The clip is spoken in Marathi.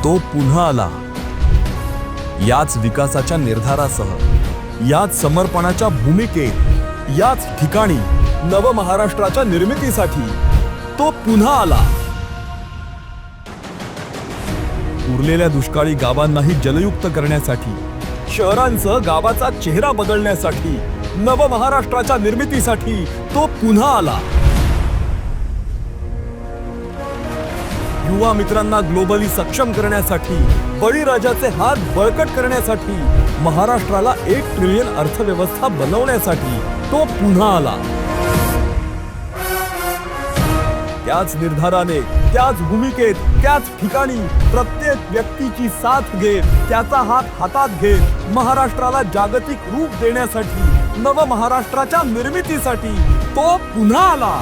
तो पुन्हा आला. याच विकासाच्या निर्धारासह, याच समर्पणाच्या भूमिकेत, याच ठिकाणी नव महाराष्ट्राच्या निर्मितीसाठी तो पुन्हा आला. उरलेल्या दुष्काळी गावांनाही जलयुक्त करण्यासाठी, शहरांसह गावाचा चेहरा बदलण्यासाठी, नव महाराष्ट्राच्या निर्मितीसाठी तो पुन्हा आला. युवा मित्रांना ग्लोबली सक्षम करण्यासाठी, बळीराजाचे हात बळकट करण्यासाठी, महाराष्ट्राला 1 ट्रिलियन अर्थव्यवस्था बनवण्यासाठी तो पुन्हा आला. त्याच निर्धाराने, त्याच भूमिकेत, त्याच ठिकाणी प्रत्येक व्यक्तीची साथ घेत, त्याचा हात हातात घेत, महाराष्ट्राला जागतिक रूप देण्यासाठी, नव महाराष्ट्राच्या निर्मितीसाठी तो पुन्हा आला.